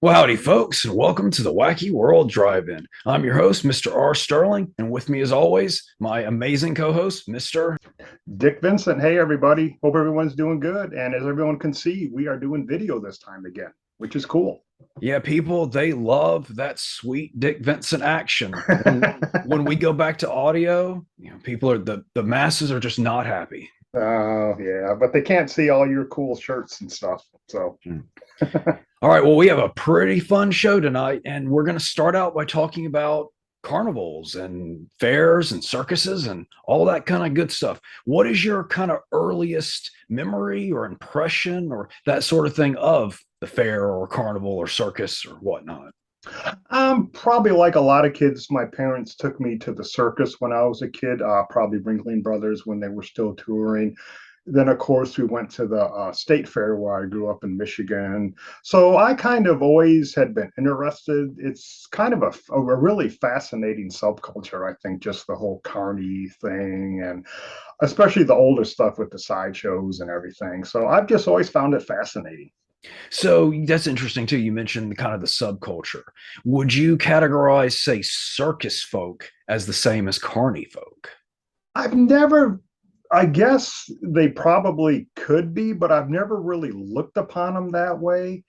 Well, howdy, folks, and welcome to the Wacky World Drive-In. I'm your host, Mr. R. Sterling, and with me, as always, my amazing co-host, Mr. Dick Vincent. Hey, everybody. Hope everyone's doing good. And as everyone can see, we are doing video this time again, which is cool. Yeah, people, they love that sweet Dick Vincent action. When we go back to audio, people are the masses are just not happy. Oh, yeah. But they can't see all your cool shirts and stuff. So, Hmm. All right, well, we have a pretty fun show tonight, and we're going to start out by talking about carnivals and fairs and circuses and all that kind of good stuff. What is your kind of earliest memory or impression or that sort of thing of the fair or carnival or circus or whatnot? probably like a lot of kids, my parents took me to the circus when I was a kid, probably Ringling Brothers when they were still touring. Then, of course, we went to the state fair where I grew up in Michigan. So I kind of always had been interested. It's kind of a really fascinating subculture, I think, just the whole carny thing, and especially the older stuff with the sideshows and everything. So I've just always found it fascinating. So that's interesting too. You mentioned the kind of the subculture. Would you categorize, say, circus folk as the same as carny folk? I've never, I guess they probably could be, but I've never really looked upon them that way.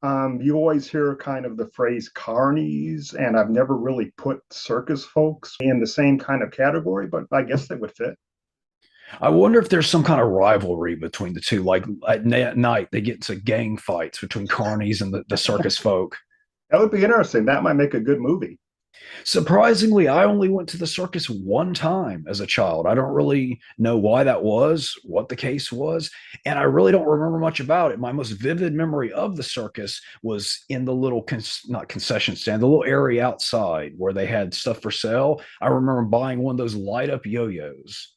You always hear kind of the phrase carnies, and I've never really put circus folks in the same kind of category, but I guess they would fit. I wonder if there's some kind of rivalry between the two. Like at night, they get into gang fights between carnies and the circus folk. That would be interesting. That might make a good movie. Surprisingly, I only went to the circus one time as a child. I don't really know why that was, what the case was, and I really don't remember much about it. My most vivid memory of the circus was in the little not concession stand, the little area outside where they had stuff for sale. I remember buying one of those light up yo-yos,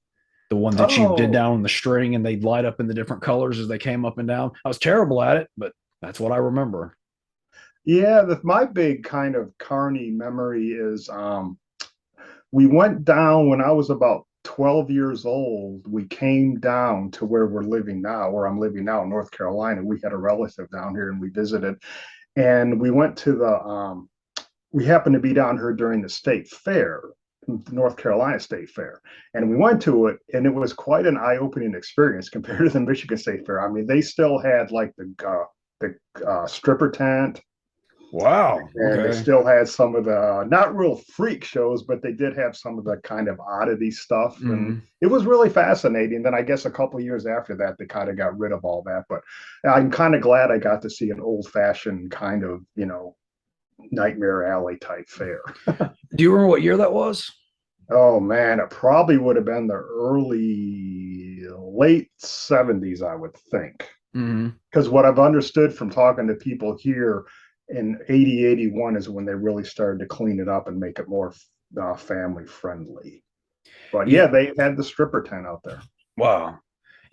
the one that you did Oh, down on the string and they'd light up in the different colors as they came up and down. I was terrible at it, but that's what I remember. yeah. My big kind of carny memory is we went down when I was about 12 years old. We came down to where we're living now, where I'm living now in North Carolina. We had a relative down here and we visited. And we went to we happened to be down here during the state fair, the North Carolina State Fair. And we went to it, and it was quite an eye opening experience compared to the Michigan State Fair. I mean, they still had like the stripper tent, Wow. and they Okay. still had some of the not real freak shows, but they did have some of the kind of oddity stuff, and Mm. it was really fascinating. Then I guess a couple of years after that, they kind of got rid of all that, but I'm kind of glad I got to see an old fashioned kind of Nightmare Alley type fair. Do you remember what year that was? Oh man, it probably would have been the late 70s, I would think. Mm. Because what I've understood from talking to people here in 80, 81 is when they really started to clean it up and make it more family friendly. But Yeah. yeah, they had the stripper tent out there. Wow.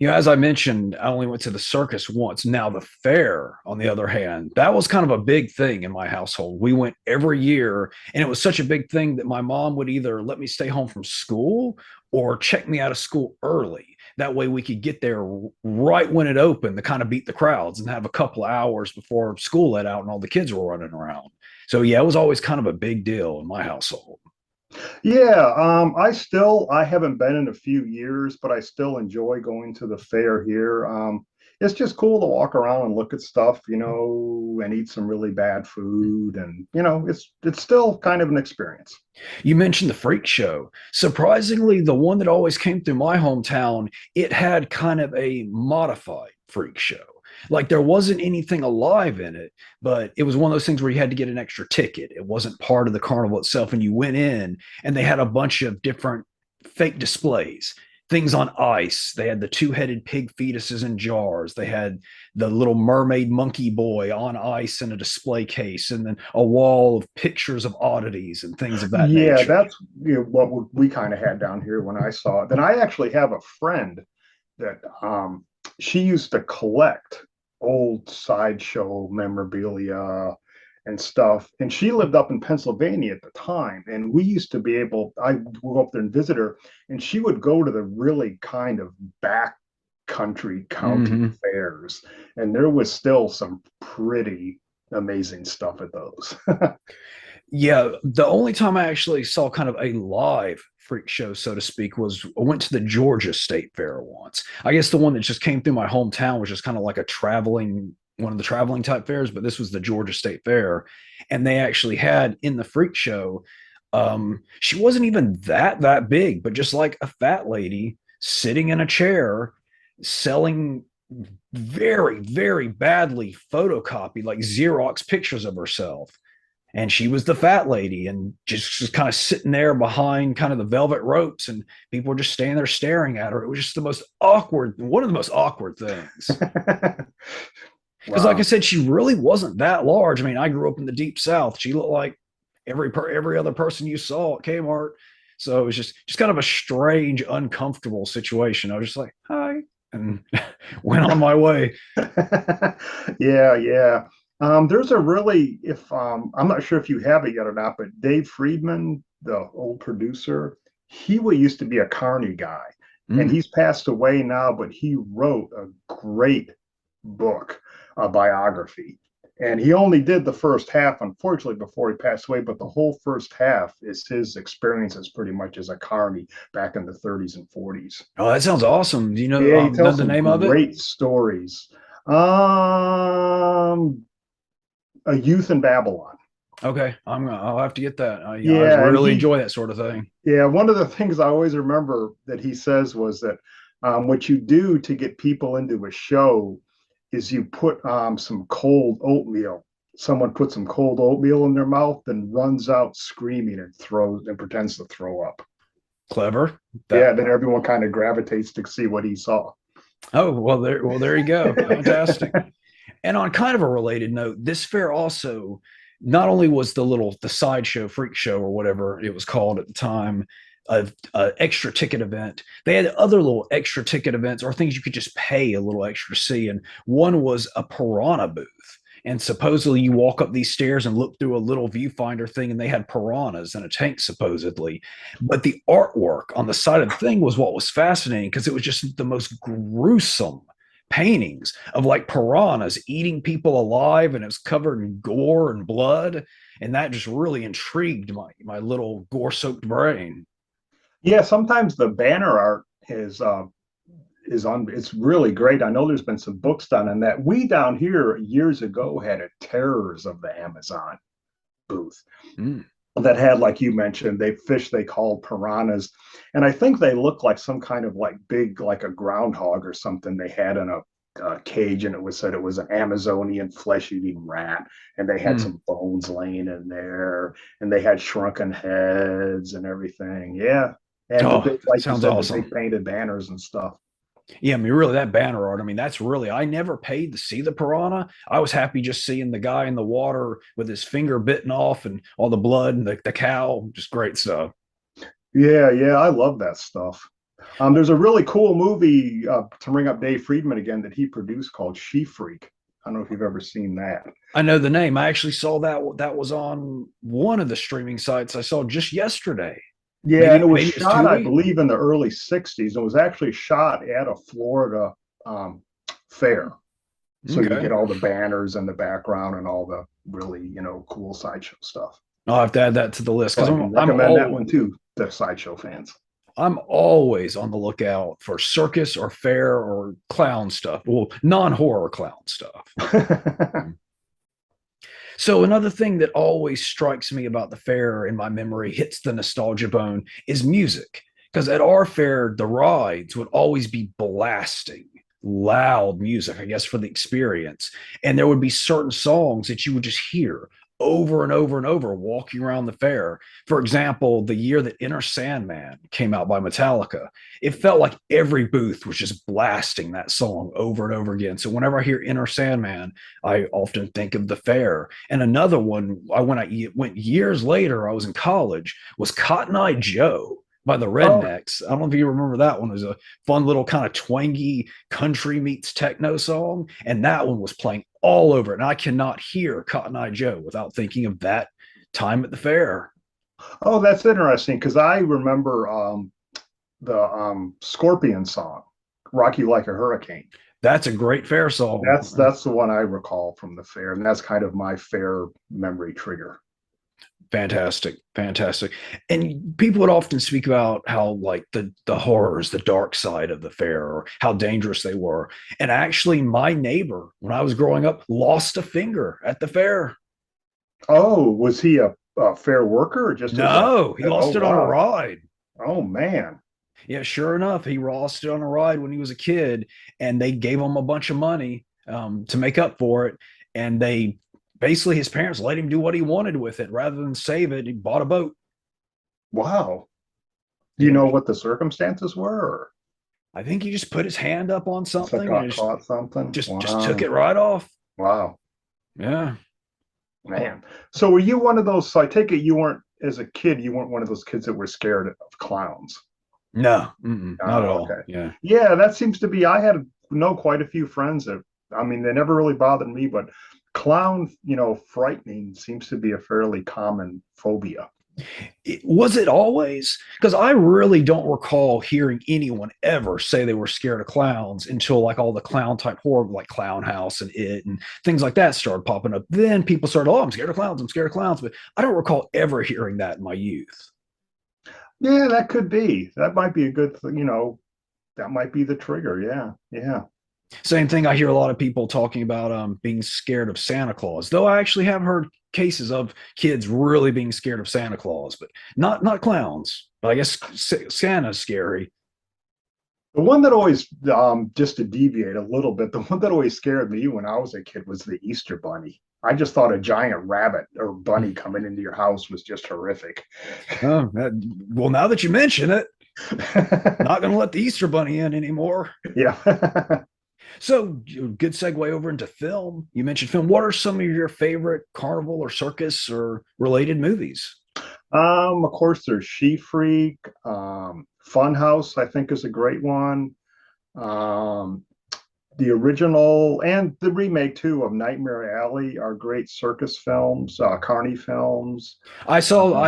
As I mentioned, I only went to the circus once. Now, the fair, on the other hand, that was kind of a big thing in my household. We went every year, and it was such a big thing that my mom would either let me stay home from school or check me out of school early. That way, we could get there right when it opened to kind of beat the crowds and have a couple of hours before school let out and all the kids were running around. So, yeah, it was always kind of a big deal in my household. Yeah, I haven't been in a few years, but I still enjoy going to the fair here. It's just cool to walk around and look at stuff, and eat some really bad food, and it's still kind of an experience. You mentioned the freak show. Surprisingly, the one that always came through my hometown, it had kind of a modified freak show. Like there wasn't anything alive in it, but it was one of those things where you had to get an extra ticket. It wasn't part of the carnival itself. And you went in and they had a bunch of different fake displays, things on ice. They had the two-headed pig fetuses in jars. They had the little mermaid monkey boy on ice in a display case, and then a wall of pictures of oddities and things of that Yeah, nature. that's what we kind of had down here when I saw it. Then I actually have a friend that she used to collect old sideshow memorabilia and stuff. And she lived up in Pennsylvania at the time. And we used to be I would go up there and visit her, and she would go to the really kind of back country county Mm-hmm. fairs. And there was still some pretty amazing stuff at those. Yeah, the only time I actually saw kind of a live freak show, so to speak, was I went to the Georgia State Fair once. I guess the one that just came through my hometown was just kind of like a traveling one of the traveling type fairs, but this was the Georgia State Fair, and they actually had in the freak show. She wasn't even that big, but just like a fat lady sitting in a chair selling very badly photocopied like Xerox pictures of herself, and she was the fat lady and just kind of sitting there behind kind of the velvet ropes, and people were just standing there staring at her. It was just the most awkward, one of the most awkward things, because like I Wow. said, she really wasn't that large. I mean, I grew up in the deep south. She looked like every other person you saw at Kmart. So it was just kind of a strange, uncomfortable situation. I was just like, hi, and went on my way. Yeah, yeah. There's a really, if I'm not sure if you have it yet or not, but Dave Friedman, the old producer, used to be a Carney guy, and Mm. he's passed away now, but he wrote a great book, a biography. And he only did the first half, unfortunately, before he passed away. But the whole first half is his experiences pretty much as a Carney back in the 30s and 40s. Oh, that sounds awesome. Do you know Yeah, he tells the some name of it? great stories. Um, a Youth in Babylon. Okay, I'll have to get that. I Yeah, and really he, enjoy that sort of thing. yeah, one of the things I always remember that he says was that what you do to get people into a show is you put some cold oatmeal. Someone puts some cold oatmeal in their mouth, then runs out screaming and throws and pretends to throw up. Clever. Yeah, That then everyone kind of gravitates to see what he saw. oh there you go. Fantastic. And on kind of a related note, this fair also not only was the sideshow freak show or whatever it was called at the time a extra ticket event. They had other little extra ticket events or things you could just pay a little extra to see. And one was a piranha booth. And supposedly you walk up these stairs and look through a little viewfinder thing, and they had piranhas in a tank, supposedly. But the artwork on the side of the thing was what was fascinating because it was just the most gruesome paintings of like piranhas eating people alive, and it was covered in gore and blood, and that just really intrigued my little gore soaked brain. Yeah, sometimes the banner art is on. It's really great. I know there's been some books done on that. We down here years ago had a Terrors of the Amazon booth Mm. that had, like you mentioned, they fish they called piranhas, and I think they looked like some kind of like big, like a groundhog or something. They had in a cage, and it was said it was an Amazonian flesh-eating rat, and they had Mm. some bones laying in there, and they had shrunken heads and everything. Yeah, and the Oh, big, that like you sounds said, the awesome. big painted banners and stuff. Yeah, I mean, really, that banner art. I mean, that's really. I never paid to see the piranha. I was happy just seeing the guy in the water with his finger bitten off and all the blood and the cow. Just great stuff. Yeah, yeah, I love that stuff. There's a really cool movie to bring up Dave Friedman again that he produced called She Freak. I don't know if you've ever seen that. I know the name. I actually saw that was on one of the streaming sites I saw just yesterday. Yeah, and Maybe it was maybe it was shot, I Tubi. believe, in the early 60s. It was actually shot at a Florida fair. So you Okay, get all the banners in the background and all the really, cool sideshow stuff. I'll have to add that to the list So because I can I'm recommend that all one too, the sideshow fans. I'm always on the lookout for circus or fair or clown stuff. Well, non horror clown stuff. So another thing that always strikes me about the fair in my memory, hits the nostalgia bone, is music. Because at our fair, the rides would always be blasting loud music, I guess, for the experience. And there would be certain songs that you would just hear over and over and over walking around the fair. For example, the year that Inner Sandman came out by Metallica, it felt like every booth was just blasting that song over and over again. So whenever I hear Inner Sandman, I often think of the fair. And another one, I went years later, I was in college, was Cotton Eye Joe by the Oh, Rednecks. I don't know if you remember that one. It was a fun little kind of twangy country meets techno song. And that one was playing all over it. And I cannot hear Cotton Eye Joe without thinking of that time at the fair. oh, that's interesting because I remember the Scorpion song, "Rock You Like a Hurricane." That's a great fair song. That's the one I recall from the fair, and that's kind of my fair memory trigger. Fantastic, fantastic. And people would often speak about how like the horrors, the dark side of the fair, or how dangerous they were. And actually, my neighbor, when I was growing up, lost a finger at the fair. Oh, was he a fair worker or just as a? No, he Oh lost it on a wow. ride. Oh man. Yeah, sure enough, he lost it on a ride when he was a kid, and they gave him a bunch of money to make up for it. And they basically, his parents let him do what he wanted with it rather than save it. He bought a boat. Wow. Do you Yeah, know what the circumstances were? Or I think he just put his hand up on it's like something and got just caught something? just took Wow. it right off. Wow. Yeah. Man. So were you one of those? So I take it you weren't, as a kid, you weren't one of those kids that were scared of clowns. No, not at Oh, all. okay. Yeah. Yeah, that seems to be. I had know quite a few friends that, I mean, they never really bothered me, but clown, frightening seems to be a fairly common phobia. Was it always? Because I really don't recall hearing anyone ever say they were scared of clowns until like all the clown type horror, like Clown House and It and things like that started popping up. Then people started, oh, I'm scared of clowns. I'm scared of clowns. But I don't recall ever hearing that in my youth. Yeah, that could be. That might be a good thing. That might be the trigger. Yeah, yeah. Same thing. I hear a lot of people talking about being scared of Santa Claus, though I actually have heard cases of kids really being scared of Santa Claus, but not clowns. But I guess Santa's scary. The one that always, just to deviate a little bit, the one that always scared me when I was a kid was the Easter Bunny. I just thought a giant rabbit or bunny coming into your house was just horrific. Oh, well, now that you mention it, not going to let the Easter Bunny in anymore. Yeah. So, good segue over into film. You mentioned film. What are some of your favorite carnival or circus or related movies? Of course, there's She Freak. Funhouse, I think, is a great one. Um, the original and the remake too of Nightmare Alley are great circus films, Carney films. I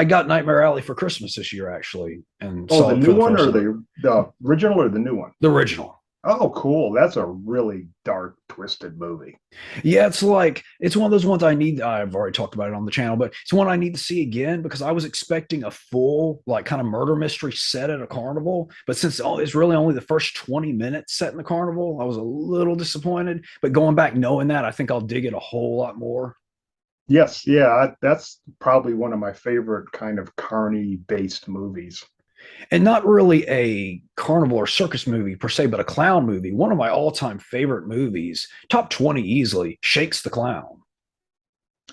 got Nightmare Alley for Christmas this year, actually, and Oh, saw the it for new the one first or time. the original or the new one? The original. Oh, cool. That's a really dark, twisted movie. Yeah, it's like it's one of those ones I need. I've already talked about it on the channel, but it's one I need to see again because I was expecting a full like kind of murder mystery set at a carnival, but since it's really only the first 20 minutes set in the carnival, I was a little disappointed. But going back knowing that, I think I'll dig it a whole lot more. Yes, yeah, that's probably one of my favorite kind of carny based movies. And not really a carnival or circus movie per se, but a clown movie. One of my all-time favorite movies, top 20 easily, Shakes the Clown.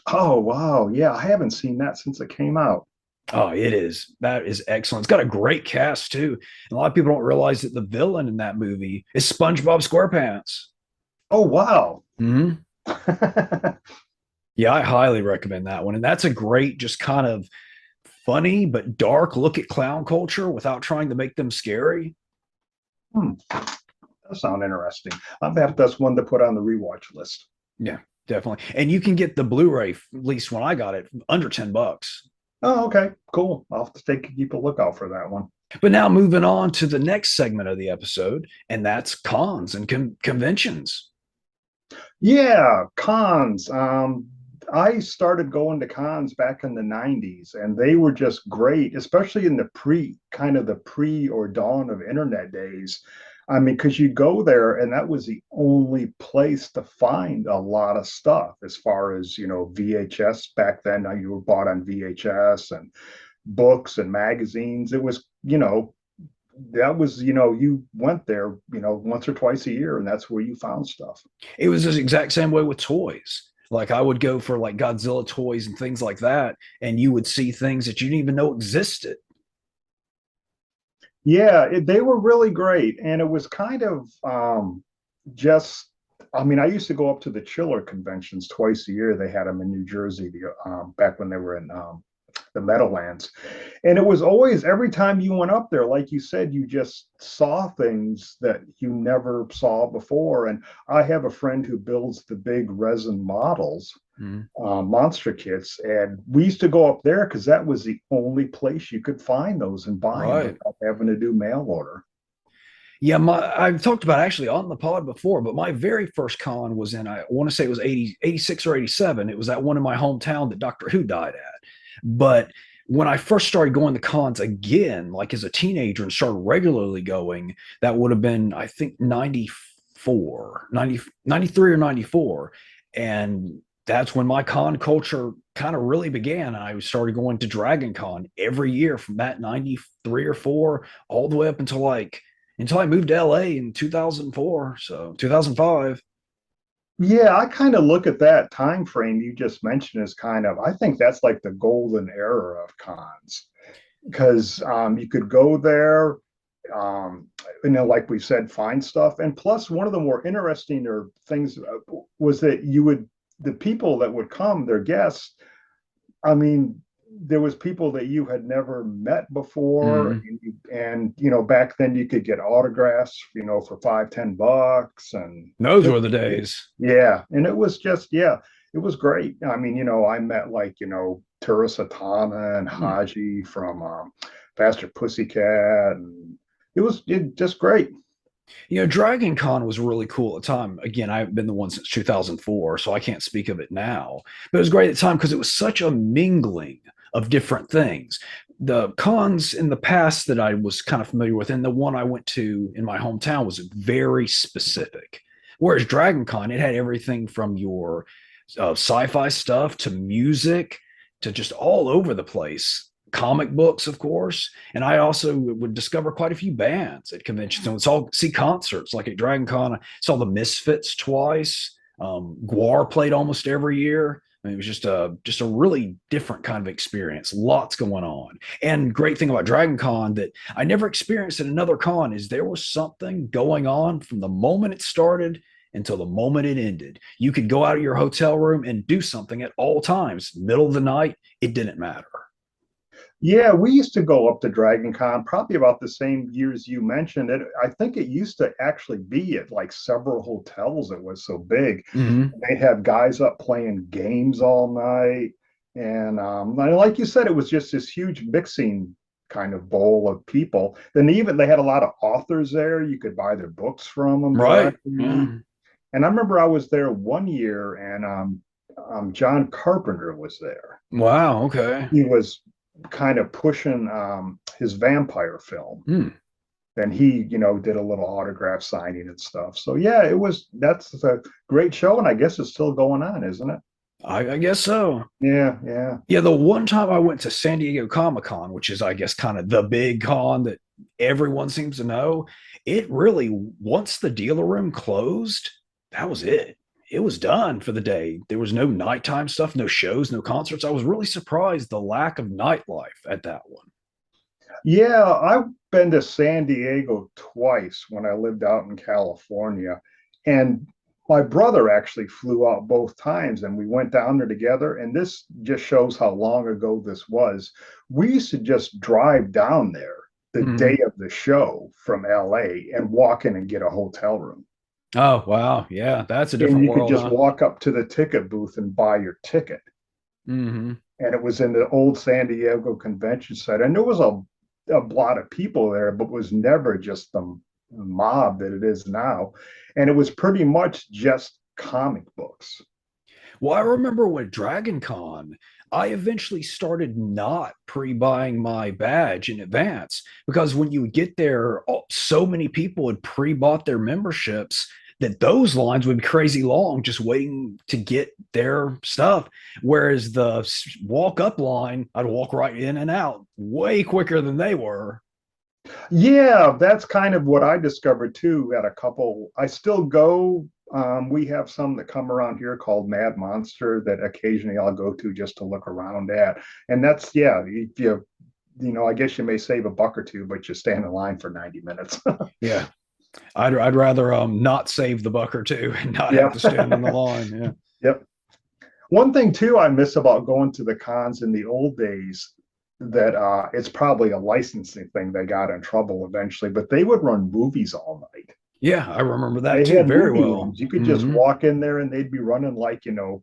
Oh, wow. Yeah, I haven't seen that since it came out. Oh, it is. That is excellent. It's got a great cast too. And a lot of people don't realize that the villain in that movie is SpongeBob SquarePants. Oh, wow. Mm-hmm. Yeah, I highly recommend that one. And that's a great, just kind of funny but dark look at clown culture without trying to make them scary. Hmm, that sounds interesting. I bet that's one to put on the rewatch list. Yeah, definitely. And you can get the Blu-ray, at least when I got it, under $10. Oh, okay, cool. I'll have to keep a lookout for that one. But now moving on to the next segment of the episode, and that's cons and conventions. Yeah, cons. I started going to cons back in the 90s, and they were just great, especially in the pre or dawn of internet days. I mean, because you go there, and that was the only place to find a lot of stuff as far as, VHS back then. You were bought on VHS and books and magazines. It was, that was, you went there, once or twice a year, and that's where you found stuff. It was the exact same way with toys. Like I would go for like Godzilla toys and things like that, and you would see things that you didn't even know existed. Yeah, they were really great, and it was kind of just. I mean, I used to go up to the Chiller conventions twice a year. They had them in New Jersey back when they were in the Meadowlands, and it was always every time you went up there, like you said, you just saw things that you never saw before. And I have a friend who builds the big resin models, Mm, monster kits, and we used to go up there because that was the only place you could find those and buy them right. without having to do mail order. Yeah, I've talked about actually on the pod before, but my very first con was in, I want to say it was 86 or 87. It was at one in my hometown that Doctor Who died at. But when I first started going to cons again, like as a teenager and started regularly going, that would have been, I think, 94, 90, 93 or 94. And that's when my con culture kind of really began. I started going to Dragon Con every year from that 93 or 4 all the way up until I moved to LA in 2004, so 2005. Yeah, I kind of look at that time frame you just mentioned as kind of, I think that's like the golden era of cons because you could go there, um, like we said, find stuff. And plus, one of the more interesting or things was that the people that would come, their guests, I mean, there was people that you had never met before, Mm. and back then you could get autographs, for $5-10, and Those it, were the days. yeah, and it was just yeah, it was great. I mean, I met like Turasatana and Mm. Haji from Faster Pussycat, and it just great. Dragon Con was really cool at the time. Again, I haven't been the one since 2004, so I can't speak of it now. But it was great at the time because it was such a mingling of different things. The cons in the past that I was kind of familiar with, and the one I went to in my hometown was very specific. Whereas Dragon Con, it had everything from your sci-fi stuff to music to just all over the place. Comic books, of course, and I also would discover quite a few bands at conventions. So it's all see concerts like at Dragon Con. I saw the Misfits twice. Guar played almost every year. I mean, it was just a really different kind of experience. Lots going on. And great thing about Dragon Con that I never experienced at another con is there was something going on from the moment it started until the moment it ended. You could go out of your hotel room and do something at all times. Middle of the night, it didn't matter. Yeah, we used to go up to Dragon Con probably about the same years you mentioned it. I think it used to actually be at like several hotels. It was so big. Mm-hmm. They'd have guys up playing games all night. And like you said, it was just this huge mixing kind of bowl of people. Then even they had a lot of authors there. You could buy their books from them Right. directly. Yeah. And I remember I was there one year and John Carpenter was there. Wow. Okay. He was kind of pushing his vampire film. Hmm. And he, did a little autograph signing and stuff. So yeah, that's a great show, and I guess it's still going on, isn't it? I guess so. Yeah, yeah. Yeah, the one time I went to San Diego Comic Con, which is, I guess, kind of the big con that everyone seems to know, it really, once the dealer room closed, that was it. It was done for the day. There was no nighttime stuff, no shows, no concerts. I was really surprised the lack of nightlife at that one. Yeah, I've been to San Diego twice when I lived out in California. And my brother actually flew out both times and we went down there together. And this just shows how long ago this was. We used to just drive down there the day Mhm. of the show from LA and walk in and get a hotel room. Oh, wow. Yeah, that's a And different you could world, just huh? walk up to the ticket booth and buy your ticket. Hmm. And it was in the old San Diego Convention Center. And there was a lot of people there, but was never just the mob that it is now. And it was pretty much just comic books. Well, I remember with Dragon Con, I eventually started not pre-buying my badge in advance because when you would get there, so many people had pre-bought their memberships that those lines would be crazy long just waiting to get their stuff. Whereas the walk-up line, I'd walk right in and out way quicker than they were. Yeah, that's kind of what I discovered too at a couple. I still go. We have some that come around here called Mad Monster that occasionally I'll go to just to look around at. And that's, yeah, if I guess you may save a buck or two, but you stand in line for 90 minutes. Yeah, I'd rather not save the buck or two and not have Yeah. to stand in the line. Yeah. Yep. One thing too I miss about going to the cons in the old days that it's probably a licensing thing they got in trouble eventually, but they would run movies all night. Yeah, I remember that They too had very movie well. rooms. You could just Hmm. walk in there and they'd be running like, all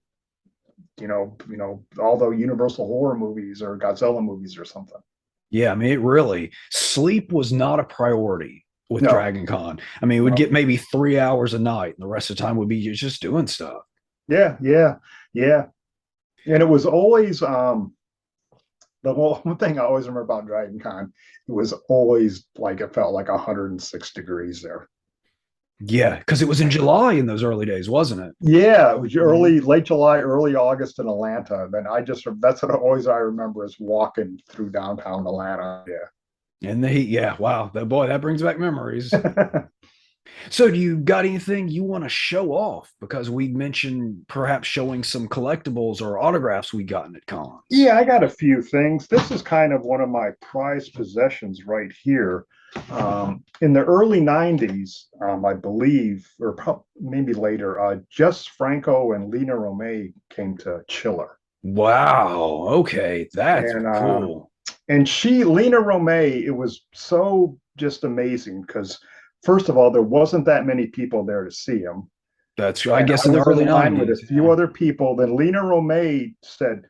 the Universal horror movies or Godzilla movies or something. Yeah, I mean, it really, sleep was not a priority with No. Dragon Con. I mean, it would No. get maybe 3 hours a night, and the rest of the time would be just doing stuff. Yeah, yeah, yeah. And it was always the one thing I always remember about Dragon Con, it was always like it felt like 106 degrees there. Yeah, because it was in July in those early days, wasn't it? Yeah, it was Mhm. late July, early August in Atlanta. Then that's what I remember is walking through downtown Atlanta. And the heat, yeah, wow, that boy, that brings back memories. Yeah. So, do you got anything you want to show off? Because we mentioned perhaps showing some collectibles or autographs we gotten at cons. Yeah, I got a few things. This is kind of one of my prized possessions right here. In the early 90s, I believe, or maybe later, Jess Franco and Lena Romay came to Chiller. Wow. Okay, that's And cool. Lena Romay, it was so just amazing because, first of all, there wasn't that many people there to see him. That's I And guess I in the was in early line with a '90s. few Yeah. other people. Then Lena Romay said,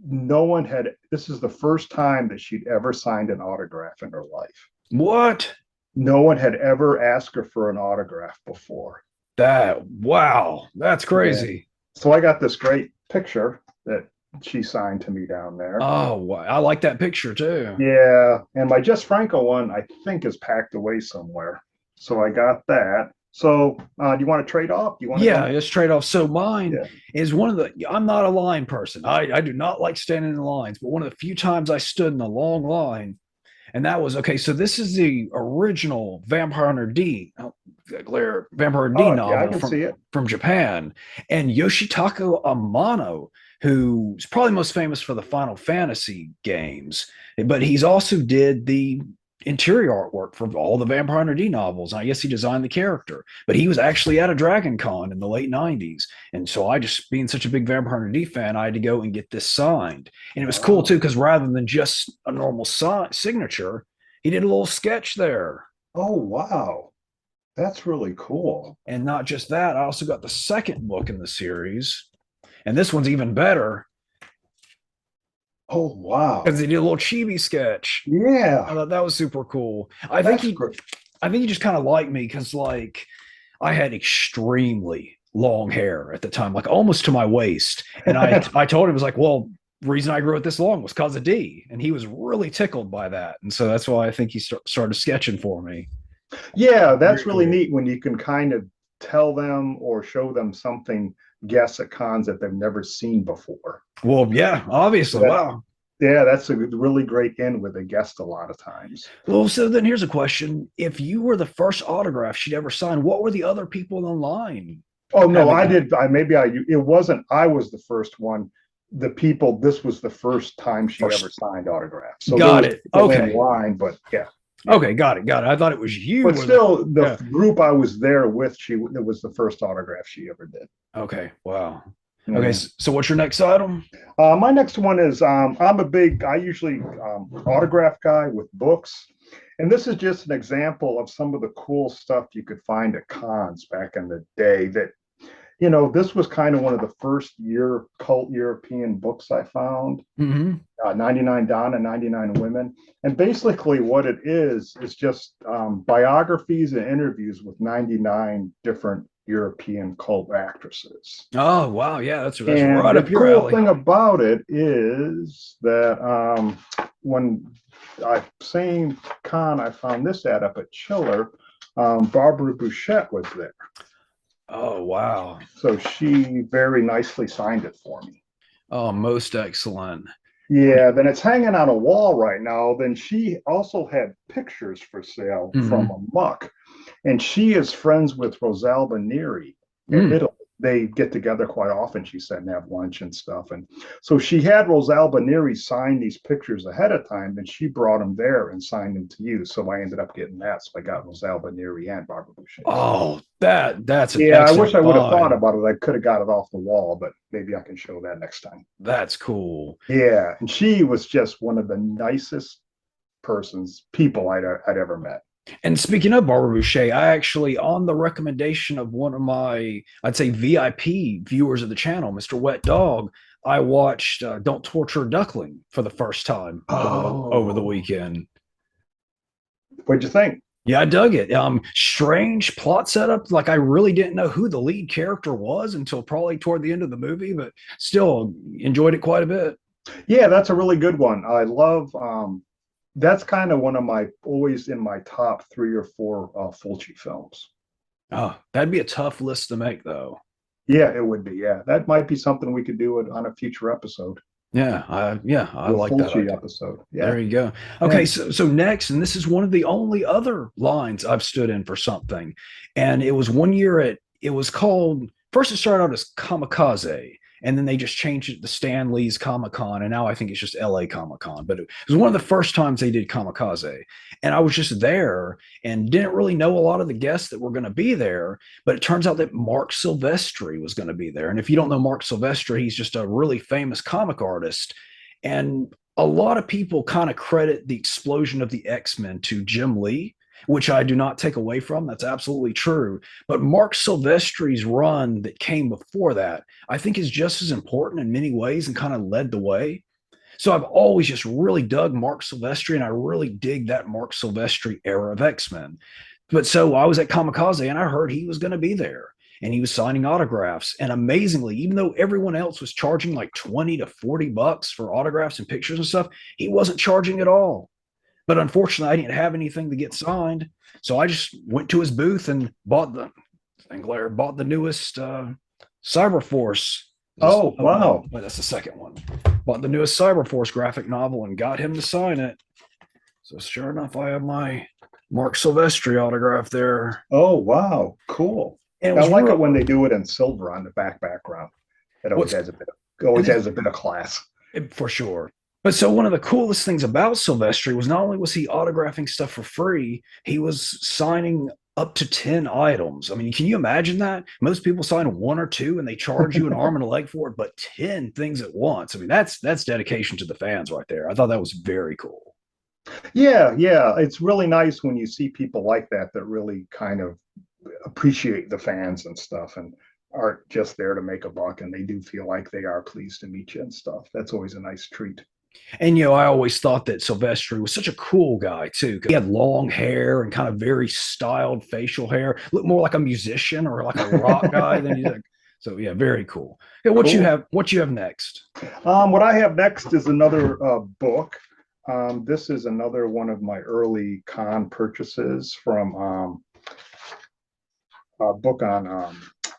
no one had, this is the first time that she'd ever signed an autograph in her life. What? No one had ever asked her for an autograph before. That wow. That's Yeah. crazy. So I got this great picture that she signed to me down there. Oh, wow. I like that picture too. Yeah. And my Jess Franco one, I think, is packed away somewhere. So I got that. So do you want to trade off? Do you want to go Yeah, next? just trade off. So mine Yeah. is one of the. I'm not a line person. I do not like standing in lines, but one of the few times I stood in a long line, and that was okay. So this is the original Vampire Hunter D, Vampire D Oh, yeah, I novel can see it. from Japan, and Yoshitaka Amano, who's probably most famous for the Final Fantasy games, but he's also did the interior artwork for all the Vampire Hunter D novels. I guess he designed the character, but he was actually at a Dragon Con in the late '90s, and so I just being such a big Vampire Hunter D fan, I had to go and get this signed, and it was cool too Oh. because rather than just a normal signature, he did a little sketch there. Oh, wow. That's really cool. And not just that, I also got the second book in the series, and this one's even better Oh, because wow. he did a little chibi sketch. I Yeah, thought that was super cool. that's great. I think he just kind of liked me because like I had extremely long hair at the time, like almost to my waist. And I told him, it was like, well, the reason I grew it this long was because of D. And he was really tickled by that. And so that's why I think he started sketching for me. Yeah, Very that's really cool. neat when you can kind of tell them or show them something, guests at cons that they've never seen before. Well, yeah, obviously. That, Wow. yeah, that's a really great in with a guest a lot of times. Well, so then here's a question. If you were the first autograph she'd ever signed, what were the other people in line Oh no, I having? did. It wasn't. I was the first one. The people. This was the first time she ever First, signed autographs. So there got was it. people in Okay. line, but yeah, yeah. Okay, got it. Got it. I thought it was you But were the still, the yeah. group I was there with, it was the first autograph she ever did. Okay. Wow. Okay, Yeah. so what's your next item? My next one is I usually autograph guy with books. And this is just an example of some of the cool stuff you could find at cons back in the day that, this was kind of one of the first cult European books I found. Mm-hmm. 99 Donna, 99 Women. And basically, what it is just biographies and interviews with 99 different European cult actresses. Oh wow, yeah, that's And right the up your cool alley. thing about it is that when same con, I found this ad up at Chiller, Barbara Bouchette was there. Oh wow. So she very nicely signed it for me. Oh, most excellent. Yeah, then it's hanging on a wall right now. Then she also had pictures for sale from Mm-hmm. a muck, and she is friends with Rosalba Neri in Mm. Italy. They get together quite often, she said, and have lunch and stuff. And so she had Rosalba Neri sign these pictures ahead of time, and she brought them there and signed them to you. So I ended up getting that. So I got Rosalba Neri and Barbara Boucher's. Oh, that's an Yeah, I wish excellent I would have thought find. about it. I could have got it off the wall, but maybe I can show that next time. That's cool. Yeah, and she was just one of the nicest people I'd ever met. And speaking of Barbara Boucher, I actually, on the recommendation of one of my, I'd say VIP viewers of the channel, Mr. Wet Dog, I watched "Don't Torture a Duckling" for the first time over the Oh, weekend. what'd you think? Yeah, I dug it. Strange plot setup. Like I really didn't know who the lead character was until probably toward the end of the movie, but still enjoyed it quite a bit. Yeah, that's a really good one. I love that's kind of one of my always in my top three or four Fulci films. Oh, that'd be a tough list to make, though. Yeah, it would be. Yeah, that might be something we could do it on a future episode. Yeah, I Do a like that Fulci idea. episode. Yeah, There you go. yeah. Okay, so next, and this is one of the only other lines I've stood in for something, and it was one year at it was called first it started out as Kamikaze, and then they just changed it to Stan Lee's Comic Con, and now I think it's just LA Comic Con. But it was one of the first times they did Kamikaze, and I was just there and didn't really know a lot of the guests that were going to be there, but it turns out that Mark Silvestri was going to be there. And if you don't know Mark Silvestri, he's just a really famous comic artist. And a lot of people kind of credit the explosion of the X-Men to Jim Lee, which I do not take away from. That's absolutely true. But Mark Silvestri's run that came before that, I think is just as important in many ways and kind of led the way. So I've always just really dug Mark Silvestri, and I really dig that Mark Silvestri era of X-Men. But so I was at Kamikaze and I heard he was going to be there and he was signing autographs. And amazingly, even though everyone else was charging like 20 to 40 bucks for autographs and pictures and stuff, he wasn't charging at all. But unfortunately, I didn't have anything to get signed. So I just went to his booth and bought the newest Cyberforce. Oh, Oh no, wow. wait, that's the second one. Bought the newest Cyberforce graphic novel and got him to sign it. So sure enough, I have my Mark Silvestri autograph there. Oh, wow. Cool. And it I was like it real. when they do it in silver on the background. It always What's has a bit always has a bit of class. for sure. But so one of the coolest things about Silvestri was not only was he autographing stuff for free, he was signing up to 10 items. I mean, can you imagine that? Most people sign one or two and they charge you an arm and a leg for it, but 10 things at once. I mean, that's dedication to the fans right there. I thought that was very cool. Yeah, yeah. It's really nice when you see people like that that really kind of appreciate the fans and stuff and aren't just there to make a buck and they do feel like they are pleased to meet you and stuff. That's always a nice treat. And I always thought that Silvestri was such a cool guy too. He had long hair and kind of very styled facial hair. Looked more like a musician or like a rock guy than he's like. So yeah, very cool. Okay, what you Cool. have? What you have next? What I have next is another book. This is another one of my early con purchases from a book on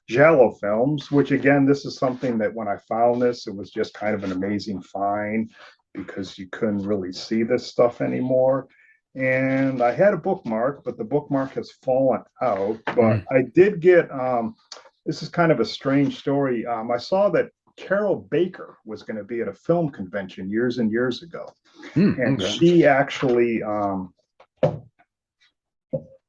Giallo films, which again, this is something that when I found this, it was just kind of an amazing find because you couldn't really see this stuff anymore. And I had a bookmark, but the bookmark has fallen out. But Mm, I did get this is kind of a strange story. I saw that Carol Baker was going to be at a film convention years and years ago, and okay. she actually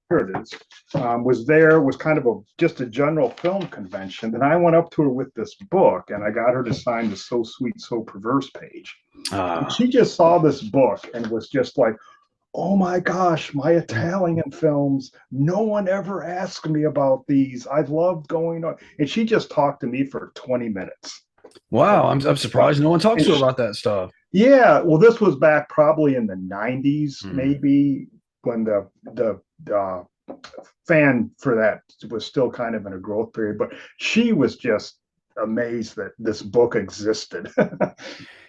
here it is, was there, was kind of just a general film convention. Then I went up to her with this book and I got her to sign the So Sweet, So Perverse page. And Ah, she just saw this book and was just like, oh my gosh, my Italian films. No one ever asked me about these. I love going on. And she just talked to me for 20 minutes. wow. I'm surprised no one talks And to her she, about that stuff. yeah, well, this was back probably in the 90s, Mm. maybe when the fan for that was still kind of in a growth period, but she was just amazed that this book existed.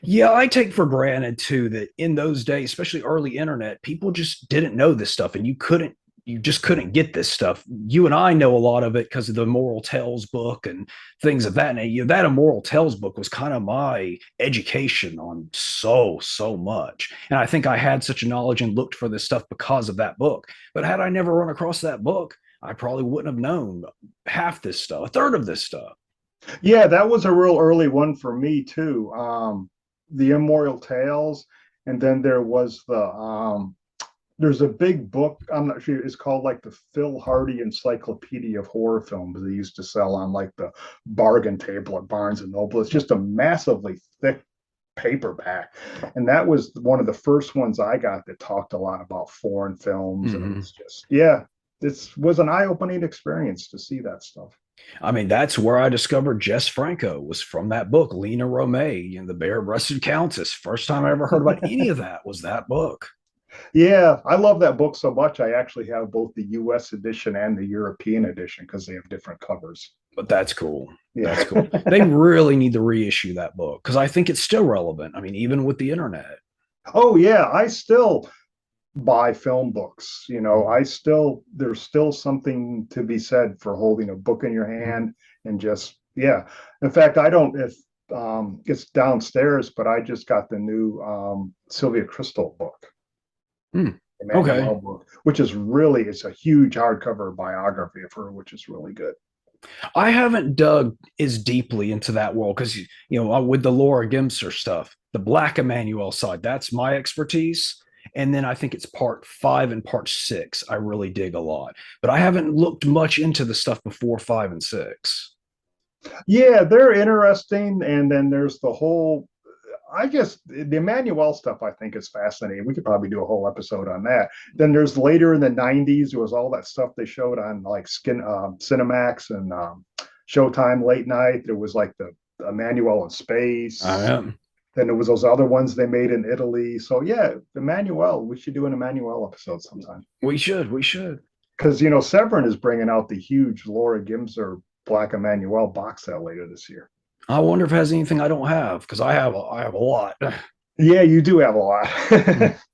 Yeah, I take for granted too that in those days, especially early internet, people just didn't know this stuff and you just couldn't get this stuff. You and I know a lot of it because of the Moral Tales book and things of that. And that Immoral Tales book was kind of my education on so much. And I think I had such a knowledge and looked for this stuff because of that book. But had I never run across that book, I probably wouldn't have known half this stuff, a third of this stuff. Yeah, that was a real early one for me too. The Immortal Tales, and then there was there's a big book. I'm not sure. It's called like the Phil Hardy Encyclopedia of Horror Films. They used to sell on like the bargain table at Barnes and Noble. It's just a massively thick paperback, and that was one of the first ones I got that talked a lot about foreign films. And it Mm-hmm. was just, yeah, this was an eye-opening experience to see that stuff. I mean, that's where I discovered Jess Franco was from that book, Lena Romay and the Bare Breasted Countess. First time I ever heard about any of that was that book. Yeah, I love that book so much. I actually have both the US edition and the European edition because they have different covers. But that's cool. That's cool. They Yeah. really need to reissue that book because I think it's still relevant. I mean, even with the internet. Oh yeah, I still buy film books. There's still something to be said for holding a book in your hand and just yeah. In fact, I don't if it's downstairs, but I just got the new Sylvia Crystal book, Hmm. Okay. Emmanuel book, which is really it's a huge hardcover biography of her, which is really good. I haven't dug as deeply into that world because with the Laura Gimser stuff, the Black Emmanuel side, that's my expertise. And then I think it's part 5 and part 6. I really dig a lot, but I haven't looked much into the stuff before 5 and 6. Yeah, they're interesting. And then there's the whole I guess the Emmanuel stuff I think is fascinating. We could probably do a whole episode on that. Then there's later in the '90s, there was all that stuff they showed on like Cinemax and Showtime late night. There was like the Emmanuel in space. Um, Then there was those other ones they made in Italy. So yeah, Emmanuel. We should do an Emmanuel episode sometime we should, we should. because Severin is bringing out the huge Laura Gimser Black Emmanuel box set later this year. I wonder if it has anything I don't have because I have a lot. Yeah, you do have a lot.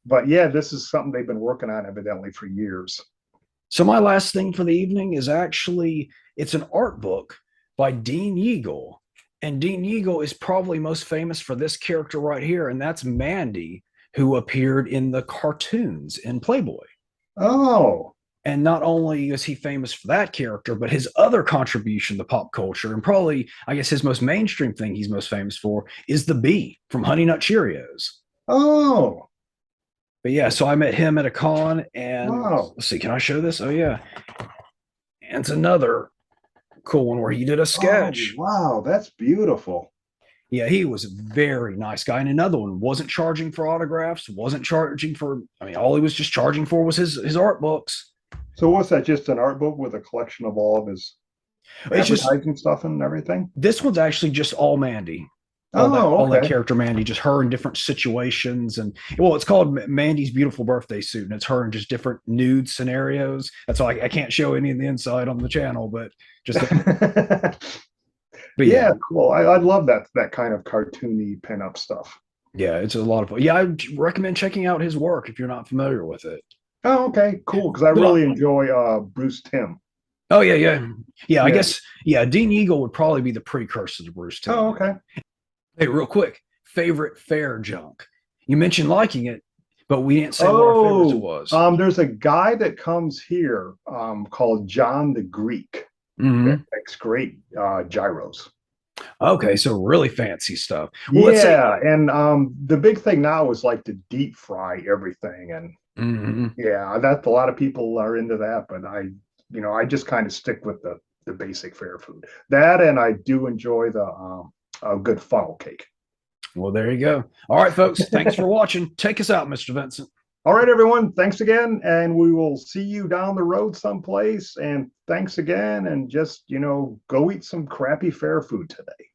But yeah, this is something they've been working on evidently for years. So my last thing for the evening is actually it's an art book by Dean Yeagle. And Dean Yeagle is probably most famous for this character right here, and that's Mandy, who appeared in the cartoons in Playboy. Oh, And not only is he famous for that character, but his other contribution to pop culture, and probably, I guess, his most mainstream thing he's most famous for is the bee from Honey Nut Cheerios. oh, But yeah, so I met him at a con, and wow. let's see, can I show this? Oh, yeah. And it's another cool one where he did a Oh, sketch. wow. That's beautiful. Yeah, he was a very nice guy. And another one wasn't charging for autographs, wasn't charging for, I mean, all he was just charging for was his art books. So what's that? Just an art book with a collection of all of his It's just advertising stuff and everything? this one's actually just all Mandy. Oh, All that okay. character Mandy, just her in different situations, and well, it's called Mandy's Beautiful Birthday Suit, and it's her in just different nude scenarios. That's why I can't show any of the inside on the channel, but just but yeah, Yeah, cool. I'd love that kind of cartoony pinup stuff. yeah, it's a lot of fun. Yeah, I recommend checking out his work if you're not familiar with it. Oh, okay, cool. Because I really enjoy Bruce Timm. Oh yeah, yeah, yeah. I Yeah. guess yeah. Dean Eagle would probably be the precursor to Bruce Oh, Timm. okay. Hey, real quick, favorite fair junk. You mentioned liking it, but we didn't say what our favorites Oh, was. there's a guy that comes here called John the Greek that Hmm. makes great gyros. Okay, so really fancy stuff. Well, let's say. Yeah, and the big thing now is like to deep fry everything, and Mhm. yeah, that a lot of people are into that, but I just kind of stick with the basic fair food. That, and I do enjoy the a good funnel cake. Well, there you go. All right, folks. Thanks for watching. Take us out, Mr. Vincent. All right, everyone. Thanks again. And we will see you down the road someplace. And thanks again. And just, go eat some crappy fair food today.